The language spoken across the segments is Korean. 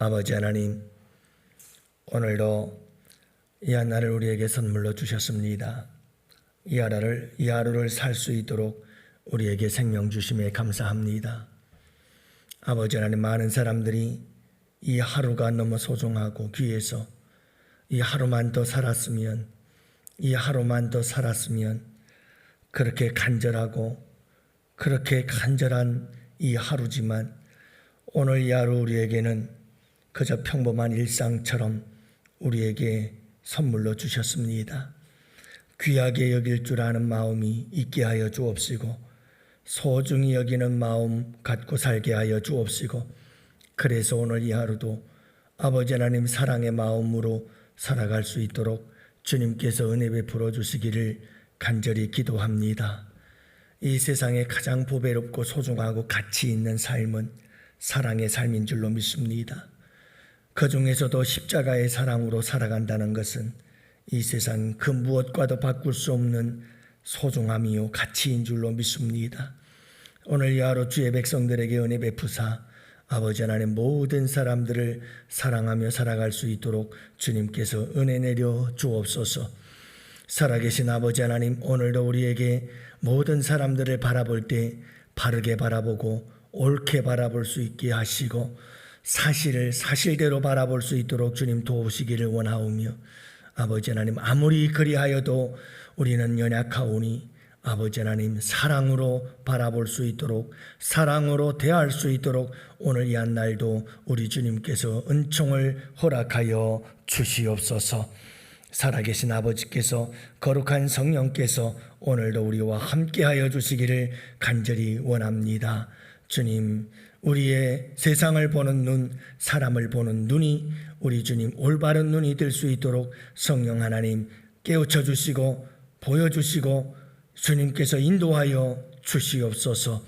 아버지 하나님, 오늘도 이 하나를 우리에게 선물로 주셨습니다. 이 하루를 살 수 있도록 우리에게 생명 주심에 감사합니다. 아버지 하나님, 많은 사람들이 이 하루가 너무 소중하고 귀해서 이 하루만 더 살았으면 그렇게 간절하고 그렇게 간절한 이 하루지만 오늘 이 하루 우리에게는 그저 평범한 일상처럼 우리에게 선물로 주셨습니다. 귀하게 여길 줄 아는 마음이 있게 하여 주옵시고 소중히 여기는 마음 갖고 살게 하여 주옵시고 그래서 오늘 이 하루도 아버지 하나님 사랑의 마음으로 살아갈 수 있도록 주님께서 은혜 베풀어 주시기를 간절히 기도합니다. 이 세상에 가장 보배롭고 소중하고 가치 있는 삶은 사랑의 삶인 줄로 믿습니다. 그 중에서도 십자가의 사랑으로 살아간다는 것은 이 세상 그 무엇과도 바꿀 수 없는 소중함이요 가치인 줄로 믿습니다. 오늘 이 하루 주의 백성들에게 은혜 베푸사 아버지 하나님 모든 사람들을 사랑하며 살아갈 수 있도록 주님께서 은혜 내려 주옵소서. 살아계신 아버지 하나님, 오늘도 우리에게 모든 사람들을 바라볼 때 바르게 바라보고 옳게 바라볼 수 있게 하시고 사실을 사실대로 바라볼 수 있도록 주님 도우시기를 원하오며 아버지 하나님, 아무리 그리하여도 우리는 연약하오니 아버지 하나님 사랑으로 바라볼 수 있도록 사랑으로 대할 수 있도록 오늘 이 한 날도 우리 주님께서 은총을 허락하여 주시옵소서. 살아계신 아버지께서 거룩한 성령께서 오늘도 우리와 함께하여 주시기를 간절히 원합니다. 주님, 우리의 세상을 보는 눈, 사람을 보는 눈이 우리 주님 올바른 눈이 될 수 있도록 성령 하나님 깨우쳐 주시고 보여주시고 주님께서 인도하여 주시옵소서.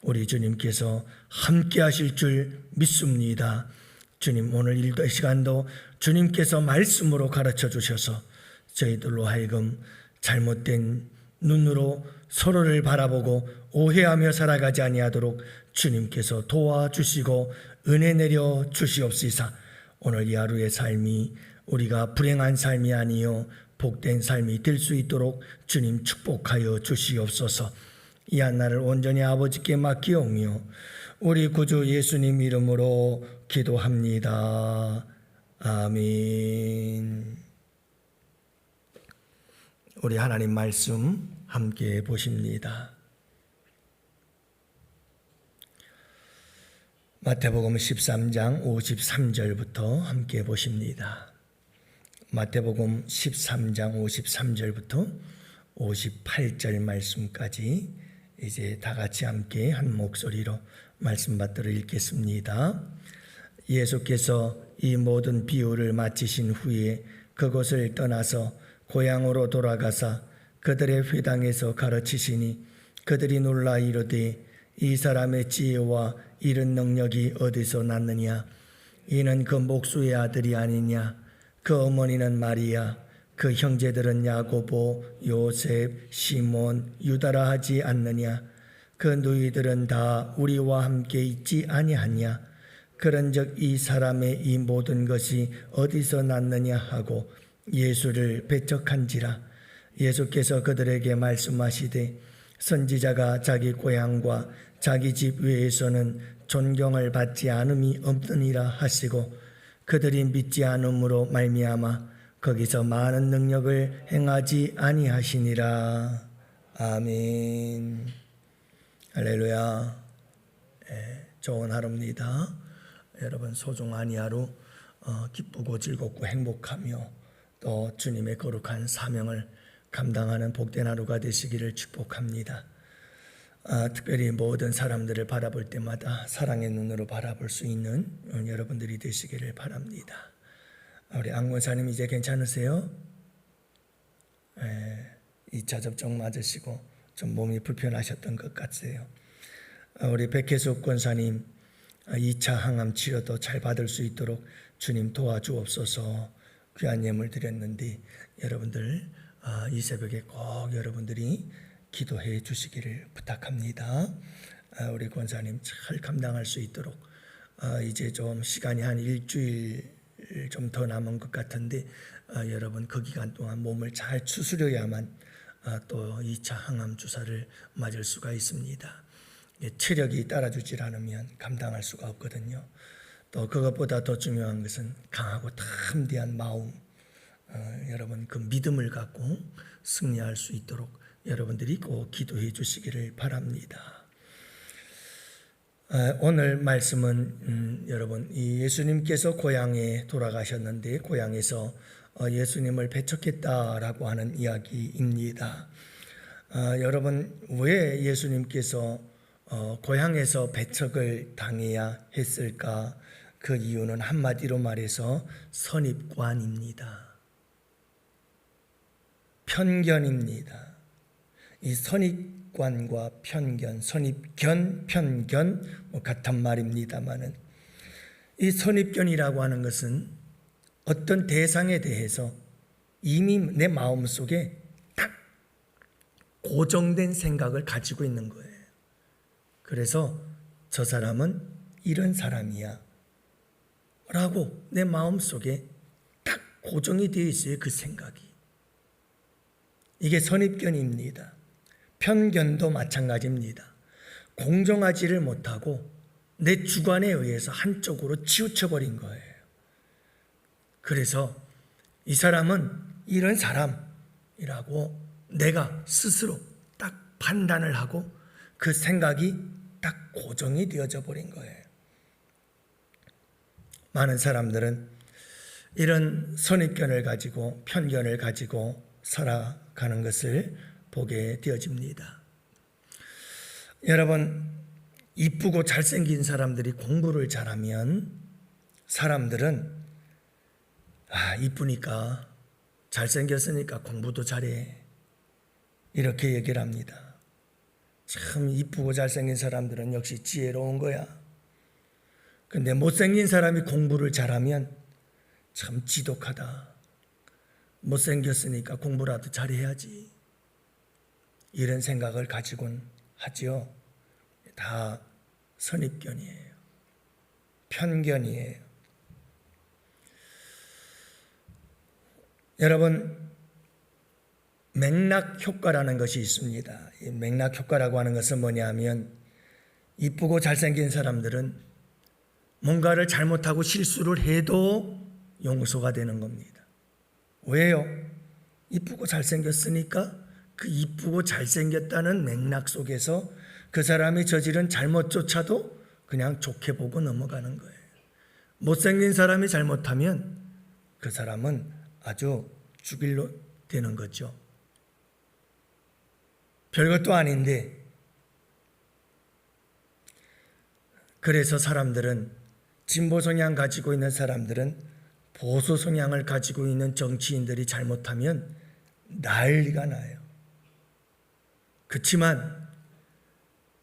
우리 주님께서 함께 하실 줄 믿습니다. 주님, 오늘 일도 시간도 주님께서 말씀으로 가르쳐 주셔서 저희들로 하여금 잘못된 눈으로 서로를 바라보고 오해하며 살아가지 아니하도록 주님께서 도와주시고 은혜 내려 주시옵시사. 오늘 이 하루의 삶이 우리가 불행한 삶이 아니요 복된 삶이 될 수 있도록 주님 축복하여 주시옵소서. 이 한 날을 온전히 아버지께 맡기오며 우리 구주 예수님 이름으로 기도합니다. 아멘. 우리 하나님 말씀 함께 보십니다. 마태복음 13장 53절부터 함께 보십니다. 마태복음 13장 53절부터 58절 말씀까지 이제 다 같이 함께 한 목소리로 말씀 받들어 읽겠습니다. 예수께서 이 모든 비유를 마치신 후에 그곳을 떠나서 고향으로 돌아가사 그들의 회당에서 가르치시니 그들이 놀라 이르되 이 사람의 지혜와 이런 능력이 어디서 났느냐? 이는 그 목수의 아들이 아니냐? 그 어머니는 마리아, 그 형제들은 야고보, 요셉, 시몬, 유다라 하지 않느냐? 그 누이들은 다 우리와 함께 있지 아니하냐? 그런즉 이 사람의 이 모든 것이 어디서 났느냐 하고 예수를 배척한지라. 예수께서 그들에게 말씀하시되 선지자가 자기 고향과 자기 집 외에서는 존경을 받지 않음이 없느니라 하시고 그들이 믿지 않음으로 말미암아 거기서 많은 능력을 행하지 아니하시니라. 아멘. 할렐루야. 좋은 하루입니다. 여러분 소중한 이 하루 기쁘고 즐겁고 행복하며 또 주님의 거룩한 사명을 감당하는 복된 하루가 되시기를 축복합니다. 특별히 모든 사람들을 바라볼 때마다 사랑의 눈으로 바라볼 수 있는 여러분들이 되시기를 바랍니다. 우리 안권사님 이제 괜찮으세요? 2차 접종 맞으시고 좀 몸이 불편하셨던 것 같아요. 우리 백혜숙 권사님 2차 항암 치료도 잘 받을 수 있도록 주님 도와주옵소서. 귀한 예물 드렸는데 여러분들 이 새벽에 꼭 여러분들이 기도해 주시기를 부탁합니다. 우리 권사님 잘 감당할 수 있도록 이제 좀 시간이 한 일주일 좀 더 남은 것 같은데 여러분 그 기간 동안 몸을 잘 추스려야만 또 2차 항암 주사를 맞을 수가 있습니다. 체력이 따라주질 않으면 감당할 수가 없거든요. 또 그것보다 더 중요한 것은 강하고 담대한 마음, 여러분 그 믿음을 갖고 승리할 수 있도록 여러분들이 꼭 기도해 주시기를 바랍니다. 오늘 말씀은 여러분 이 예수님께서 고향에 돌아가셨는데 고향에서 예수님을 배척했다라고 하는 이야기입니다. 여러분 왜 예수님께서 고향에서 배척을 당해야 했을까? 그 이유는 한마디로 말해서 선입관입니다. 편견입니다. 이 선입관과 편견, 선입견, 편견 같은 말입니다만은 이 선입견이라고 하는 것은 어떤 대상에 대해서 이미 내 마음속에 딱 고정된 생각을 가지고 있는 거예요. 그래서 저 사람은 이런 사람이야 라고 내 마음속에 딱 고정이 되어 있어요. 그 생각이. 이게 선입견입니다. 편견도 마찬가지입니다. 공정하지를 못하고 내 주관에 의해서 한쪽으로 치우쳐버린 거예요. 그래서 이 사람은 이런 사람이라고 내가 스스로 딱 판단을 하고 그 생각이 딱 고정이 되어져 버린 거예요. 많은 사람들은 이런 선입견을 가지고 편견을 가지고 살아가는 것을 보게 되어집니다. 여러분, 이쁘고 잘생긴 사람들이 공부를 잘하면 사람들은 이쁘니까 잘생겼으니까 공부도 잘해 이렇게 얘기를 합니다. 참 이쁘고 잘생긴 사람들은 역시 지혜로운 거야. 근데 못생긴 사람이 공부를 잘하면 참 지독하다. 못생겼으니까 공부라도 잘해야지. 이런 생각을 가지곤 하죠. 다 선입견이에요. 편견이에요. 여러분, 맥락 효과라는 것이 있습니다. 이 맥락 효과라고 하는 것은 뭐냐면 이쁘고 잘생긴 사람들은 뭔가를 잘못하고 실수를 해도 용서가 되는 겁니다. 왜요? 이쁘고 잘생겼으니까 그 이쁘고 잘생겼다는 맥락 속에서 그 사람이 저지른 잘못조차도 그냥 좋게 보고 넘어가는 거예요. 못생긴 사람이 잘못하면 그 사람은 아주 죽일로 되는 거죠. 별것도 아닌데 그래서 사람들은 진보 성향 가지고 있는 사람들은 보수 성향을 가지고 있는 정치인들이 잘못하면 난리가 나요. 그렇지만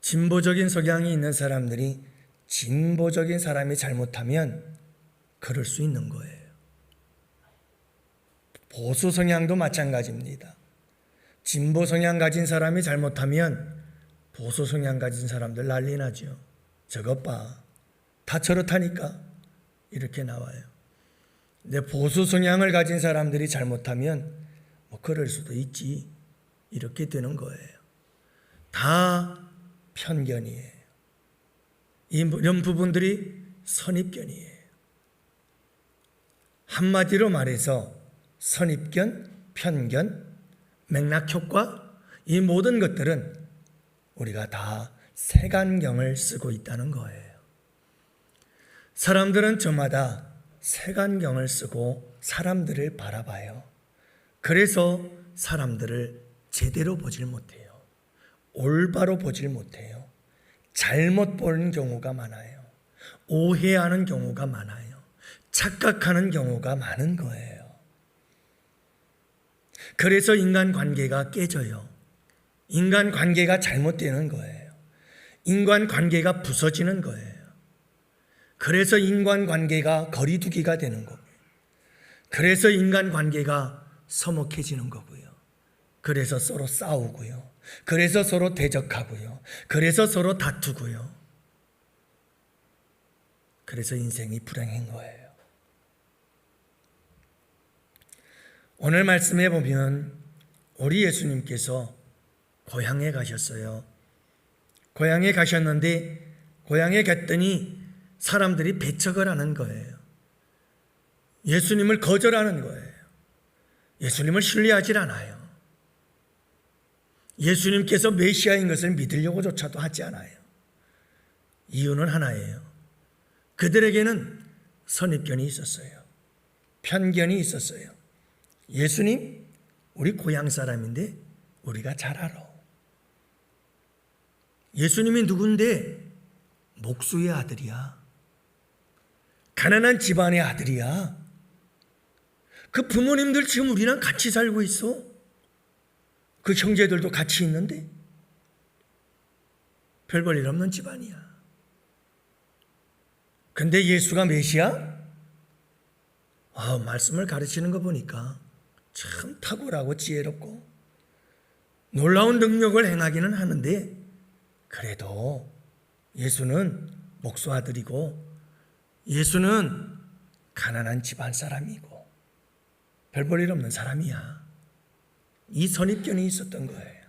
진보적인 성향이 있는 사람들이 진보적인 사람이 잘못하면 그럴 수 있는 거예요. 보수 성향도 마찬가지입니다. 진보 성향 가진 사람이 잘못하면 보수 성향 가진 사람들 난리 나죠. 저것 봐. 다 저렇다니까. 이렇게 나와요. 근데 보수 성향을 가진 사람들이 잘못하면 그럴 수도 있지. 이렇게 되는 거예요. 다 편견이에요. 이런 부분들이 선입견이에요. 한마디로 말해서 선입견, 편견, 맥락효과 이 모든 것들은 우리가 다 색안경을 쓰고 있다는 거예요. 사람들은 저마다 색안경을 쓰고 사람들을 바라봐요. 그래서 사람들을 제대로 보질 못해요. 올바로 보질 못해요. 잘못 보는 경우가 많아요. 오해하는 경우가 많아요. 착각하는 경우가 많은 거예요. 그래서 인간관계가 깨져요. 인간관계가 잘못되는 거예요. 인간관계가 부서지는 거예요. 그래서 인간관계가 거리두기가 되는 거고요. 그래서 인간관계가 서먹해지는 거고요. 그래서 서로 싸우고요. 그래서 서로 대적하고요. 그래서 서로 다투고요. 그래서 인생이 불행한 거예요. 오늘 말씀해 보면 우리 예수님께서 고향에 가셨어요. 고향에 가셨는데 고향에 갔더니 사람들이 배척을 하는 거예요. 예수님을 거절하는 거예요. 예수님을 신뢰하지 않아요. 예수님께서 메시아인 것을 믿으려고조차도 하지 않아요. 이유는 하나예요. 그들에게는 선입견이 있었어요. 편견이 있었어요. 예수님, 우리 고향 사람인데 우리가 잘 알아. 예수님이 누군데? 목수의 아들이야. 가난한 집안의 아들이야. 그 부모님들 지금 우리랑 같이 살고 있어. 그 형제들도 같이 있는데 별 볼 일 없는 집안이야. 근데 예수가 메시아? 말씀을 가르치는 거 보니까 참 탁월하고 지혜롭고 놀라운 능력을 행하기는 하는데 그래도 예수는 목수 아들이고 예수는 가난한 집안 사람이고 별 볼 일 없는 사람이야. 이 선입견이 있었던 거예요.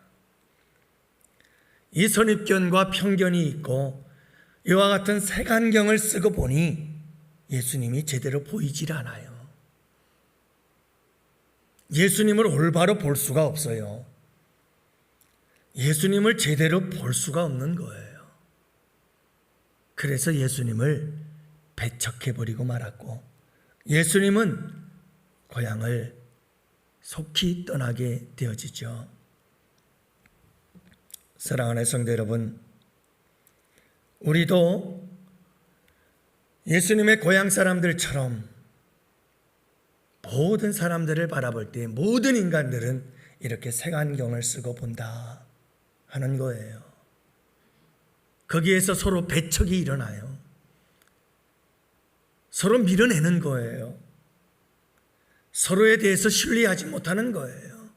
이 선입견과 편견이 있고 이와 같은 색안경을 쓰고 보니 예수님이 제대로 보이질 않아요. 예수님을 올바로 볼 수가 없어요. 예수님을 제대로 볼 수가 없는 거예요. 그래서 예수님을 배척해버리고 말았고 예수님은 고향을 속히 떠나게 되어지죠. 사랑하는 성도 여러분, 우리도 예수님의 고향 사람들처럼 모든 사람들을 바라볼 때 모든 인간들은 이렇게 색안경을 쓰고 본다 하는 거예요. 거기에서 서로 배척이 일어나요. 서로 밀어내는 거예요. 서로에 대해서 신뢰하지 못하는 거예요.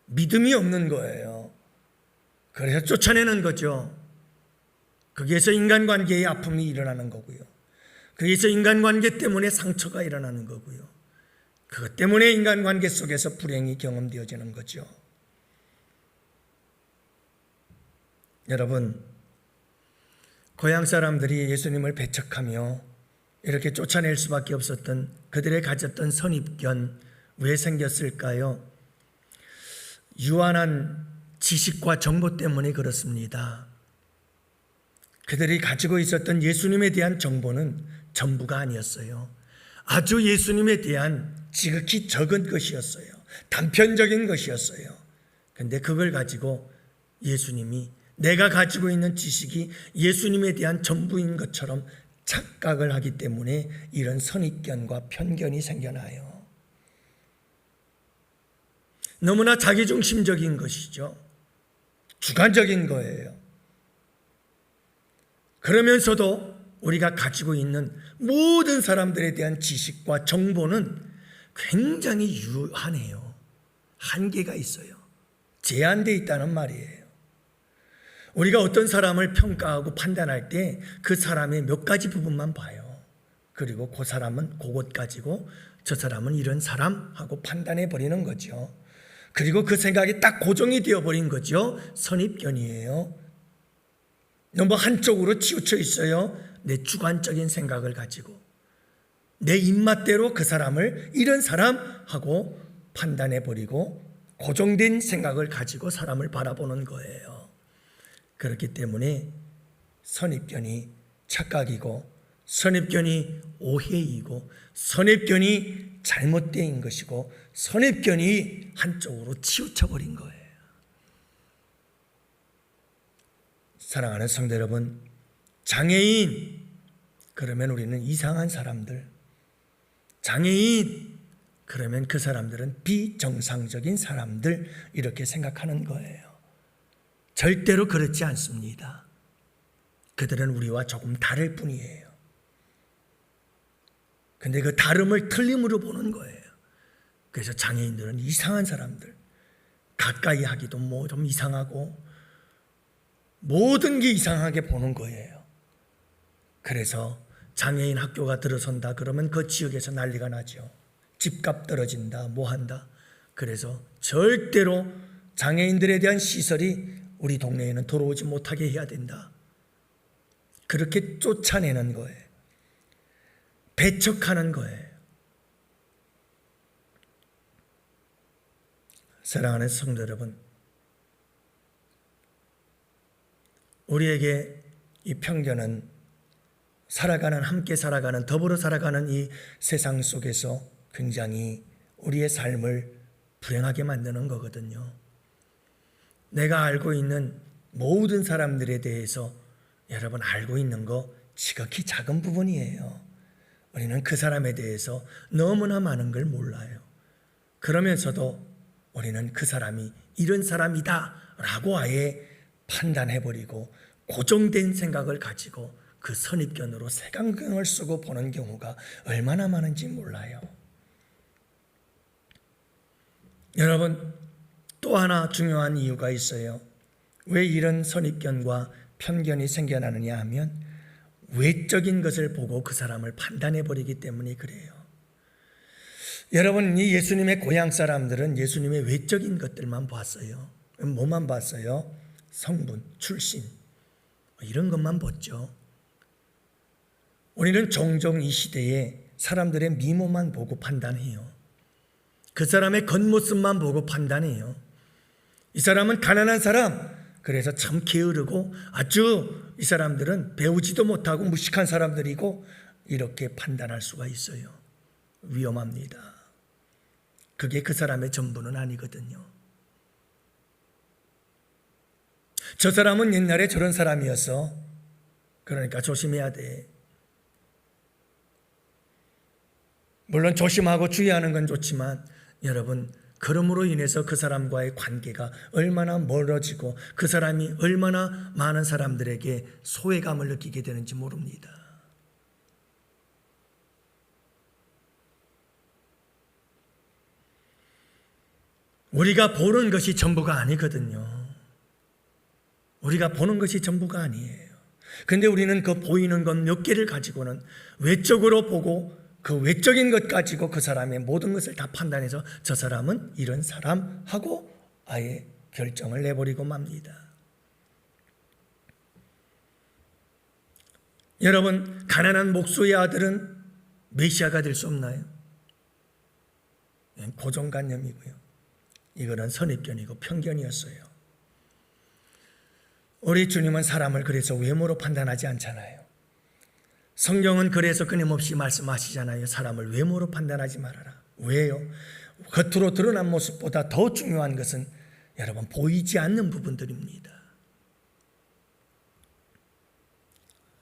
믿음이 없는 거예요. 그래서 쫓아내는 거죠. 거기에서 인간관계의 아픔이 일어나는 거고요. 거기에서 인간관계 때문에 상처가 일어나는 거고요. 그것 때문에 인간관계 속에서 불행이 경험되어지는 거죠. 여러분, 고향 사람들이 예수님을 배척하며 이렇게 쫓아낼 수밖에 없었던 그들의 가졌던 선입견 왜 생겼을까요? 유한한 지식과 정보 때문에 그렇습니다. 그들이 가지고 있었던 예수님에 대한 정보는 전부가 아니었어요. 아주 예수님에 대한 지극히 적은 것이었어요. 단편적인 것이었어요. 그런데 그걸 가지고 예수님이 내가 가지고 있는 지식이 예수님에 대한 전부인 것처럼 착각을 하기 때문에 이런 선입견과 편견이 생겨나요. 너무나 자기중심적인 것이죠. 주관적인 거예요. 그러면서도 우리가 가지고 있는 모든 사람들에 대한 지식과 정보는 굉장히 유한해요. 한계가 있어요. 제한되어 있다는 말이에요. 우리가 어떤 사람을 평가하고 판단할 때 그 사람의 몇 가지 부분만 봐요. 그리고 그 사람은 그것 가지고 저 사람은 이런 사람 하고 판단해 버리는 거죠. 그리고 그 생각이 딱 고정이 되어버린 거죠. 선입견이에요. 너무 한쪽으로 치우쳐 있어요. 내 주관적인 생각을 가지고 내 입맛대로 그 사람을 이런 사람 하고 판단해 버리고 고정된 생각을 가지고 사람을 바라보는 거예요. 그렇기 때문에 선입견이 착각이고 선입견이 오해이고 선입견이 잘못된 것이고 선입견이 한쪽으로 치우쳐버린 거예요. 사랑하는 성도 여러분, 장애인 그러면 우리는 이상한 사람들, 장애인 그러면 그 사람들은 비정상적인 사람들 이렇게 생각하는 거예요. 절대로 그렇지 않습니다. 그들은 우리와 조금 다를 뿐이에요. 근데 그 다름을 틀림으로 보는 거예요. 그래서 장애인들은 이상한 사람들, 가까이 하기도 뭐 좀 이상하고 모든 게 이상하게 보는 거예요. 그래서 장애인 학교가 들어선다 그러면 그 지역에서 난리가 나죠. 집값 떨어진다, 뭐 한다. 그래서 절대로 장애인들에 대한 시설이 우리 동네에는 들어오지 못하게 해야 된다. 그렇게 쫓아내는 거예요. 배척하는 거예요. 사랑하는 성도 여러분, 우리에게 이 편견은 함께 살아가는, 더불어 살아가는 이 세상 속에서 굉장히 우리의 삶을 불행하게 만드는 거거든요. 내가 알고 있는 모든 사람들에 대해서 여러분 알고 있는 거 지극히 작은 부분이에요. 우리는 그 사람에 대해서 너무나 많은 걸 몰라요. 그러면서도 우리는 그 사람이 이런 사람이다 라고 아예 판단해버리고 고정된 생각을 가지고 그 선입견으로 색안경을 쓰고 보는 경우가 얼마나 많은지 몰라요. 여러분, 또 하나 중요한 이유가 있어요. 왜 이런 선입견과 편견이 생겨나느냐 하면 외적인 것을 보고 그 사람을 판단해버리기 때문에 그래요. 여러분, 이 예수님의 고향 사람들은 예수님의 외적인 것들만 봤어요. 뭐만 봤어요? 성분, 출신 이런 것만 봤죠. 우리는 종종 이 시대에 사람들의 미모만 보고 판단해요. 그 사람의 겉모습만 보고 판단해요. 이 사람은 가난한 사람, 그래서 참 게으르고 아주 이 사람들은 배우지도 못하고 무식한 사람들이고 이렇게 판단할 수가 있어요. 위험합니다. 그게 그 사람의 전부는 아니거든요. 저 사람은 옛날에 저런 사람이었어. 그러니까 조심해야 돼. 물론 조심하고 주의하는 건 좋지만 여러분, 그럼으로 인해서 그 사람과의 관계가 얼마나 멀어지고 그 사람이 얼마나 많은 사람들에게 소외감을 느끼게 되는지 모릅니다. 우리가 보는 것이 전부가 아니거든요. 우리가 보는 것이 전부가 아니에요. 근데 우리는 그 보이는 것 몇 개를 가지고는 외적으로 보고 그 외적인 것 가지고 그 사람의 모든 것을 다 판단해서 저 사람은 이런 사람 하고 아예 결정을 내버리고 맙니다. 여러분, 가난한 목수의 아들은 메시아가 될 수 없나요? 고정관념이고요. 이거는 선입견이고 편견이었어요. 우리 주님은 사람을 그래서 외모로 판단하지 않잖아요. 성경은 그래서 끊임없이 말씀하시잖아요. 사람을 외모로 판단하지 말아라. 왜요? 겉으로 드러난 모습보다 더 중요한 것은 여러분 보이지 않는 부분들입니다.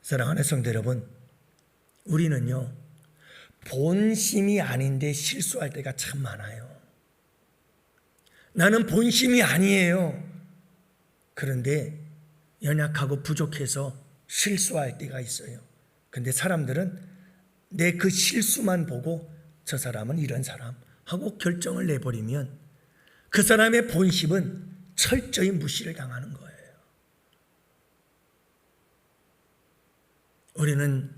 사랑하는 성도 여러분, 우리는요 본심이 아닌데 실수할 때가 참 많아요. 나는 본심이 아니에요. 그런데 연약하고 부족해서 실수할 때가 있어요. 근데 사람들은 내 그 실수만 보고 저 사람은 이런 사람 하고 결정을 내버리면 그 사람의 본심은 철저히 무시를 당하는 거예요. 우리는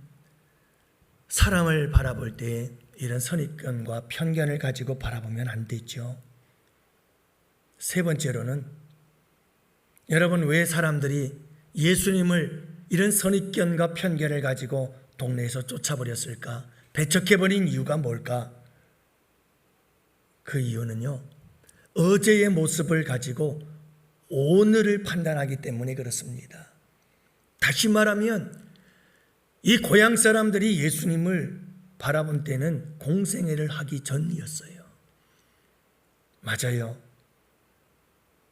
사람을 바라볼 때 이런 선입견과 편견을 가지고 바라보면 안 되죠. 세 번째로는 여러분, 왜 사람들이 예수님을 이런 선입견과 편견을 가지고 동네에서 쫓아버렸을까? 배척해버린 이유가 뭘까? 그 이유는요, 어제의 모습을 가지고 오늘을 판단하기 때문에 그렇습니다. 다시 말하면 이 고향 사람들이 예수님을 바라본 때는 공생애를 하기 전이었어요. 맞아요.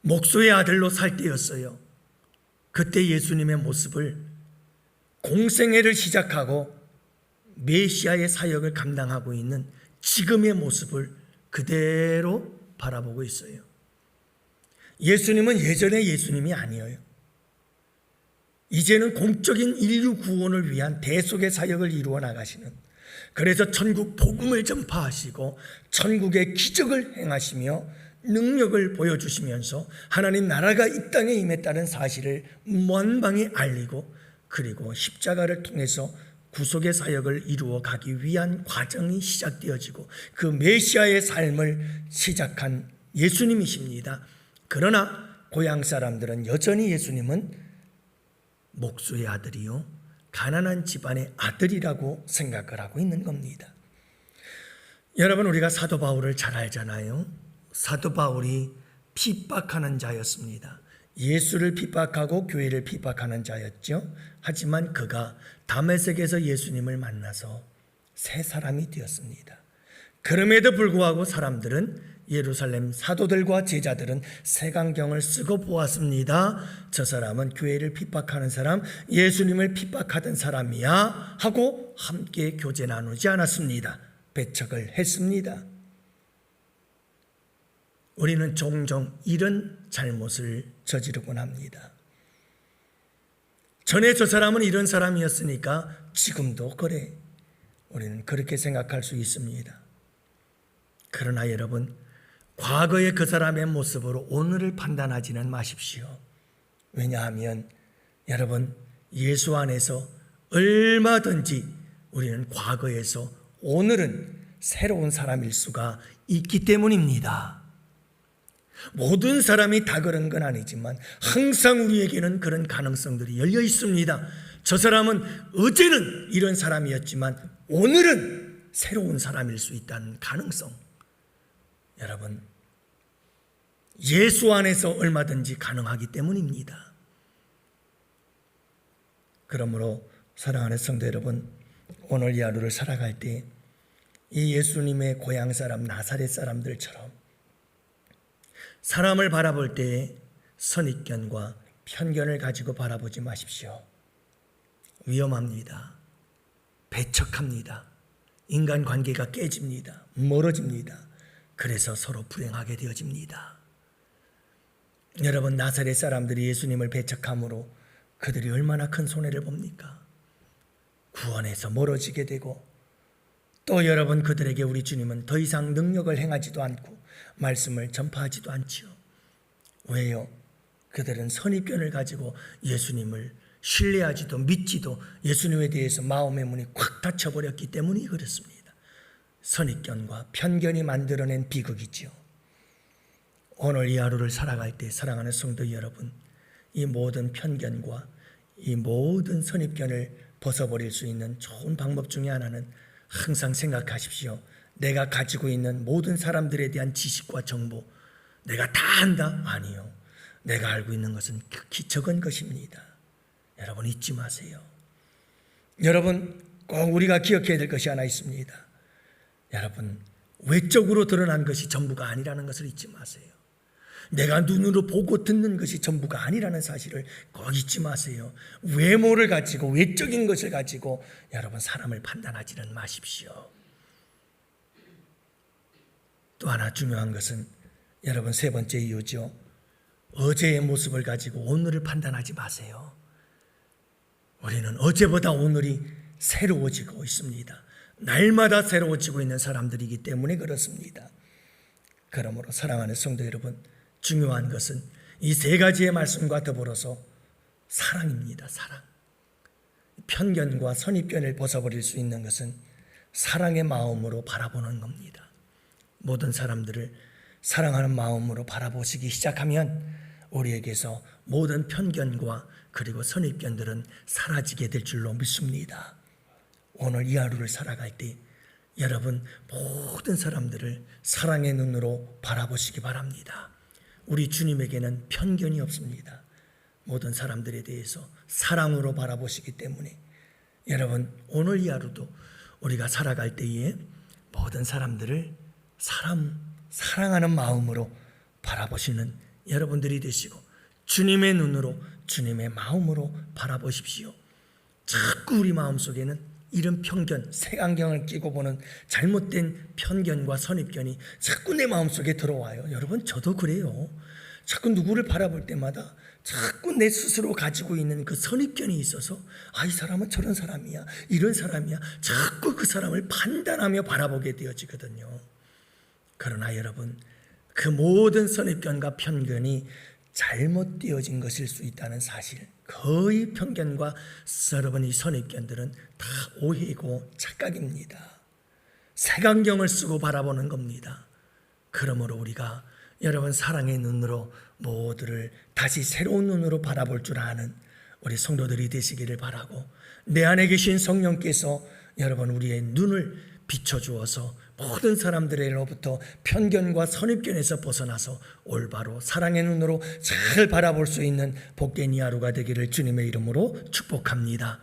목수의 아들로 살 때였어요. 그때 예수님의 모습을 공생애를 시작하고 메시아의 사역을 감당하고 있는 지금의 모습을 그대로 바라보고 있어요. 예수님은 예전의 예수님이 아니에요. 이제는 공적인 인류 구원을 위한 대속의 사역을 이루어 나가시는, 그래서 천국 복음을 전파하시고 천국의 기적을 행하시며 능력을 보여주시면서 하나님 나라가 이 땅에 임했다는 사실을 만방에 알리고, 그리고 십자가를 통해서 구속의 사역을 이루어 가기 위한 과정이 시작되어지고 그 메시아의 삶을 시작한 예수님이십니다. 그러나 고향 사람들은 여전히 예수님은 목수의 아들이요 가난한 집안의 아들이라고 생각을 하고 있는 겁니다. 여러분, 우리가 사도 바울을 잘 알잖아요. 사도 바울이 핍박하는 자였습니다. 예수를 핍박하고 교회를 핍박하는 자였죠. 하지만 그가 다메섹에서 예수님을 만나서 새 사람이 되었습니다. 그럼에도 불구하고 사람들은, 예루살렘 사도들과 제자들은 색안경을 쓰고 보았습니다. 저 사람은 교회를 핍박하는 사람, 예수님을 핍박하던 사람이야 하고 함께 교제 나누지 않았습니다. 배척을 했습니다. 우리는 종종 이런 잘못을 저지르곤 합니다. 전에 저 사람은 이런 사람이었으니까 지금도 그래. 우리는 그렇게 생각할 수 있습니다. 그러나 여러분, 과거의 그 사람의 모습으로 오늘을 판단하지는 마십시오. 왜냐하면 여러분, 예수 안에서 얼마든지 우리는 과거에서 오늘은 새로운 사람일 수가 있기 때문입니다. 모든 사람이 다 그런 건 아니지만 항상 우리에게는 그런 가능성들이 열려 있습니다. 저 사람은 어제는 이런 사람이었지만 오늘은 새로운 사람일 수 있다는 가능성, 여러분, 예수 안에서 얼마든지 가능하기 때문입니다. 그러므로 사랑하는 성도 여러분, 오늘 이 하루를 살아갈 때 이 예수님의 고향 사람 나사렛 사람들처럼 사람을 바라볼 때 선입견과 편견을 가지고 바라보지 마십시오. 위험합니다. 배척합니다. 인간관계가 깨집니다. 멀어집니다. 그래서 서로 불행하게 되어집니다. 여러분, 나사렛 사람들이 예수님을 배척함으로 그들이 얼마나 큰 손해를 봅니까? 구원에서 멀어지게 되고, 또 여러분, 그들에게 우리 주님은 더 이상 능력을 행하지도 않고 말씀을 전파하지도 않지요. 왜요? 그들은 선입견을 가지고 예수님을 신뢰하지도 믿지도 예수님에 대해서 마음의 문이 꽉 닫혀버렸기 때문이 그렇습니다. 선입견과 편견이 만들어낸 비극이지요. 오늘 이 하루를 살아갈 때 사랑하는 성도 여러분, 이 모든 편견과 이 모든 선입견을 벗어버릴 수 있는 좋은 방법 중에 하나는 항상 생각하십시오. 내가 가지고 있는 모든 사람들에 대한 지식과 정보, 내가 다 안다? 아니요. 내가 알고 있는 것은 극히 적은 것입니다. 여러분, 잊지 마세요. 여러분, 꼭 우리가 기억해야 될 것이 하나 있습니다. 여러분, 외적으로 드러난 것이 전부가 아니라는 것을 잊지 마세요. 내가 눈으로 보고 듣는 것이 전부가 아니라는 사실을 꼭 잊지 마세요. 외모를 가지고, 외적인 것을 가지고 여러분, 사람을 판단하지는 마십시오. 또 하나 중요한 것은 여러분, 세 번째 이유죠. 어제의 모습을 가지고 오늘을 판단하지 마세요. 우리는 어제보다 오늘이 새로워지고 있습니다. 날마다 새로워지고 있는 사람들이기 때문에 그렇습니다. 그러므로 사랑하는 성도 여러분, 중요한 것은 이 세 가지의 말씀과 더불어서 사랑입니다. 사랑. 편견과 선입견을 벗어버릴 수 있는 것은 사랑의 마음으로 바라보는 겁니다. 모든 사람들을 사랑하는 마음으로 바라보시기 시작하면 우리에게서 모든 편견과 그리고 선입견들은 사라지게 될 줄로 믿습니다. 오늘 이 하루를 살아갈 때 여러분, 모든 사람들을 사랑의 눈으로 바라보시기 바랍니다. 우리 주님에게는 편견이 없습니다. 모든 사람들에 대해서 사랑으로 바라보시기 때문에 여러분, 오늘 이 하루도 우리가 살아갈 때에 모든 사람들을 사랑하는 마음으로 바라보시는 여러분들이 되시고 주님의 눈으로, 주님의 마음으로 바라보십시오. 자꾸 우리 마음속에는 이런 편견, 색안경을 끼고 보는 잘못된 편견과 선입견이 자꾸 내 마음속에 들어와요. 여러분, 저도 그래요. 자꾸 누구를 바라볼 때마다 자꾸 내 스스로 가지고 있는 그 선입견이 있어서 이 사람은 저런 사람이야, 이런 사람이야, 자꾸 그 사람을 판단하며 바라보게 되어지거든요. 그러나 여러분, 그 모든 선입견과 편견이 잘못되어진 것일 수 있다는 사실, 거의 편견과 여러분 이 선입견들은 다 오해이고 착각입니다. 색안경을 쓰고 바라보는 겁니다. 그러므로 우리가 여러분 사랑의 눈으로 모두를 다시 새로운 눈으로 바라볼 줄 아는 우리 성도들이 되시기를 바라고, 내 안에 계신 성령께서 여러분 우리의 눈을 비춰주어서 모든 사람들로부터 편견과 선입견에서 벗어나서 올바로 사랑의 눈으로 잘 바라볼 수 있는 복된 이 하루가 되기를 주님의 이름으로 축복합니다.